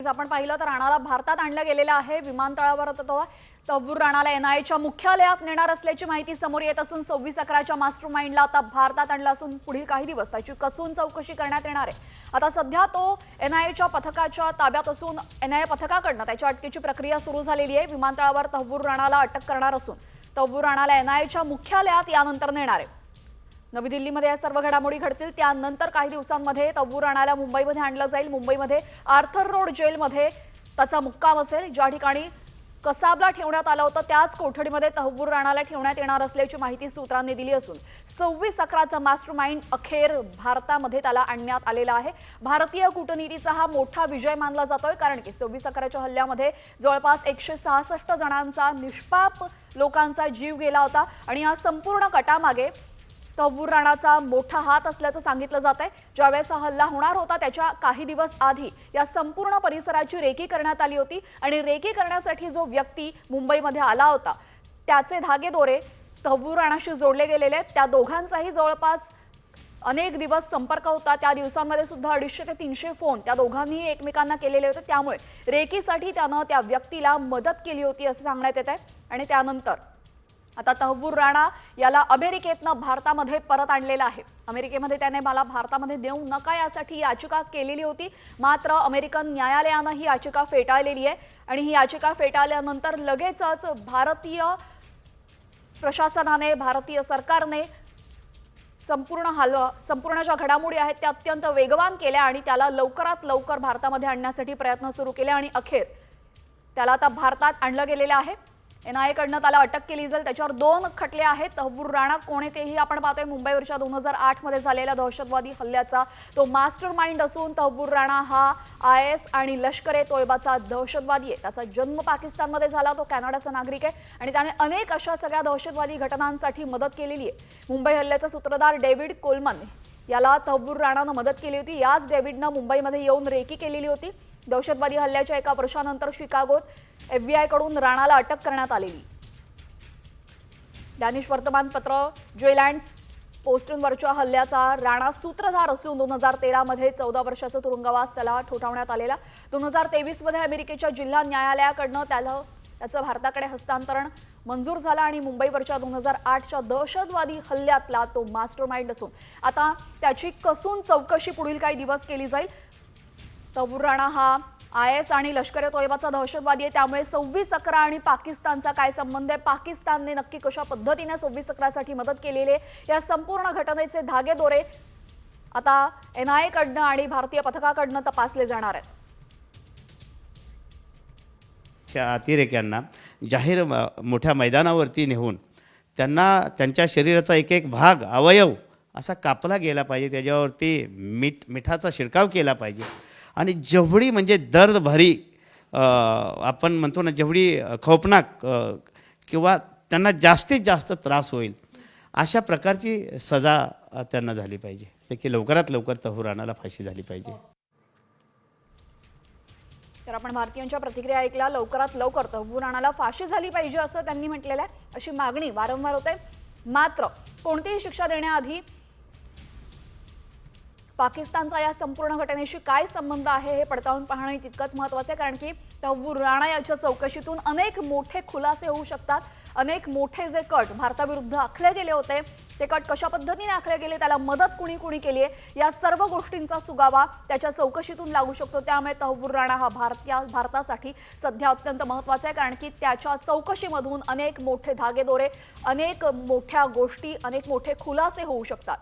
आपण पाहिलं तर राणाला भारतात आणलं गेलेलं आहे। विमानतळावर तव्वूर राणाला एनआयएच्या मुख्यालयात नेणार असल्याची माहिती समोर येत असून 26/11च्या मास्टरमाइंडला आता भारतात आणलं असून पुढील काही दिवस त्याची कसून चौकशी करण्यात येणार आहे। आता सध्या तो एनआयएच्या पथकाच्या ताब्यात असून एनआयए पथकाकडून त्याच्या अटकेची प्रक्रिया सुरू झालेली आहे। विमानतळावर तव्वूर राणाला अटक करणार असून तव्वूर राणाला एनआयएच्या मुख्यालयात यानंतर नेणार आहे। नवी दिल्लीमध्ये या सर्व घडामोडी घडतील त्यानंतर काही दिवसांमध्ये तव्वूर राणाला मुंबईमध्ये आणलं जाईल। मुंबईमध्ये आर्थर रोड जेलमध्ये त्याचा मुक्काम असेल। ज्या ठिकाणी कसाबला ठेवण्यात आलं होतं त्याच कोठडीमध्ये तव्वूर राणाला ठेवण्यात येणार असल्याची माहिती सूत्रांनी दिली असून 26/11चा मास्टरमाइंड अखेर भारतामध्ये त्याला आणण्यात आलेला आहे। भारतीय कूटनीतीचा हा मोठा विजय मानला जातोय कारण की 26/11च्या हल्ल्यामध्ये जवळपास 166 जणांचा निष्पाप लोकांचा जीव गेला होता आणि या संपूर्ण कटामागे तव्वूर राणाचा मोठा हात असल्याचं सांगितलं जात आहे। ज्यावेळेस हा हल्ला होणार होता त्याच्या काही दिवस आधी या संपूर्ण परिसराची रेकी करण्यात आली होती आणि रेकी करण्यासाठी जो व्यक्ती मुंबईमध्ये आला होता त्याचे धागेदोरे तव्वूर राणाशी जोडले गेलेले आहेत। त्या दोघांचाही जवळपास अनेक दिवस संपर्क होता। त्या दिवसांमध्ये सुद्धा 250 ते 300 फोन त्या दोघांनी एकमेकांना केलेले होते। त्यामुळे रेकीसाठी त्यानं त्या व्यक्तीला मदत केली होती असं सांगण्यात येत आहे। आणि त्यानंतर आता तव्वूर राणा याला अमेरिकेतनं भारतामध्ये परत आणलेला आहे। अमेरिकेमध्ये त्याने मला भारतामध्ये देऊ नका यासाठी याचिका केलेली होती, मात्र अमेरिकन न्यायालयानं ही याचिका फेटाळलेली आहे आणि ही याचिका फेटाळल्यानंतर लगेचच भारतीय प्रशासनाने भारतीय सरकारने संपूर्ण ज्या घडामोडी आहेत त्या अत्यंत वेगवान केल्या आणि त्याला लवकरात लवकर भारतामध्ये आणण्यासाठी प्रयत्न सुरू केले आणि अखेर त्याला आता भारतात आणलं गेलेलं आहे। एनआयएकडनं त्याला अटक केली जाईल। त्याच्यावर 2 खटले आहेत। तव्वूर राणा कोण आहे तेही आपण पाहतोय। मुंबईवरच्या 2008 मध्ये झालेल्या दहशतवादी हल्ल्याचा तो मास्टरमाइंड असून तव्वूर राणा हा आयएस आणि लष्कर-ए-तोयबाचा दहशतवादी आहे। त्याचा जन्म पाकिस्तानमध्ये झाला। तो कॅनडाचा नागरिक आहे आणि त्याने अनेक अशा सगळ्या दहशतवादी घटनांसाठी मदत केलेली आहे। मुंबई हल्ल्याचा सूत्रधार डेव्हिड कोलमन याला तव्वूर राणानं मदत केली होती। याच डेव्हिडनं मुंबईमध्ये येऊन रेकी केलेली होती। दहशतवादी हल्ल्याच्या 1 वर्षानंतर शिकागोत FBI कडून राणाला अटक करण्यात आलेली। डॅनिश वर्तमानपत्र ज्वेलँड्स पोस्टनवरच्या हल्ल्याचा राणा सूत्रधार असून 2013 मध्ये 14 वर्षाचा तुरुंगवास त्याला ठोठावण्यात आलेला। 2023 मध्ये अमेरिकेच्या जिल्हा न्यायालयाकडनं त्याचं भारताकडे हस्तांतरण मंजूर झालं आणि मुंबईवरच्या 2008च्या दहशतवादी हल्ल्यातला तो मास्टरमाइंड असून आता त्याची कसून चौकशी पुढील काही दिवस केली जाईल। तव्वूर राणा हा आयएस आणि लष्कर-ए-तोयबाचा दहशतवादी आहे। त्यामुळे 26/11 आणि पाकिस्तानचा काय संबंध आहे, पाकिस्तानने नक्की कशा पद्धतीने 26/11साठी मदत केलेली आहे, या संपूर्ण घटनेचे धागेदोरे आता एनआयएकडनं आणि भारतीय पथकाकडनं तपासले जाणार आहेत। अतिरेक्यांना जाहीर मोठ्या मैदानावरती नेऊन त्यांना त्यांच्या शरीराचा एक एक भाग अवयव असा कापला गेला पाहिजे। त्याच्यावरती मिठाचा शिरकाव केला पाहिजे आणि जेवढी म्हणजे दर्दभरी आपण म्हणतो ना जेवढी खौफनाक किंवा त्यांना जास्तीत जास्त त्रास होईल अशा प्रकारची सजा त्यांना झाली पाहिजे की लवकरात लवकर तव्वूर राणाला फाशी झाली पाहिजे। तर आपण भारतीयांच्या प्रतिक्रिया ऐकल्या। लवकरात लवकर तव्वूर राणाला फाशी झाली पाहिजे असं त्यांनी म्हटलेलं आहे। अशी मागणी वारंवार होते। मात्र कोणतीही शिक्षा देण्याआधी पाकिस्तानचा या संपूर्ण घटनेशी काय संबंध आहे हे पडताळून पाहणे तितकंच महत्त्वाचं आहे कारण की तव्वूर राणा याच्या चौकशीतून अनेक मोठे खुलासे होऊ शकतात। अनेक मोठे जे कट भारताविरुद्ध आखले गेले होते ते कट कशा पद्धतीने आखले गेले, त्याला मदत कुणी केली आहे, या सर्व गोष्टींचा सुगावा त्याच्या चौकशीतून लागू शकतो। त्यामुळे तव्वूर राणा हा भारतासाठी सध्या अत्यंत महत्त्वाचा आहे कारण की त्याच्या चौकशीमधून अनेक मोठे धागेदोरे, अनेक मोठ्या गोष्टी, अनेक मोठे खुलासे होऊ शकतात।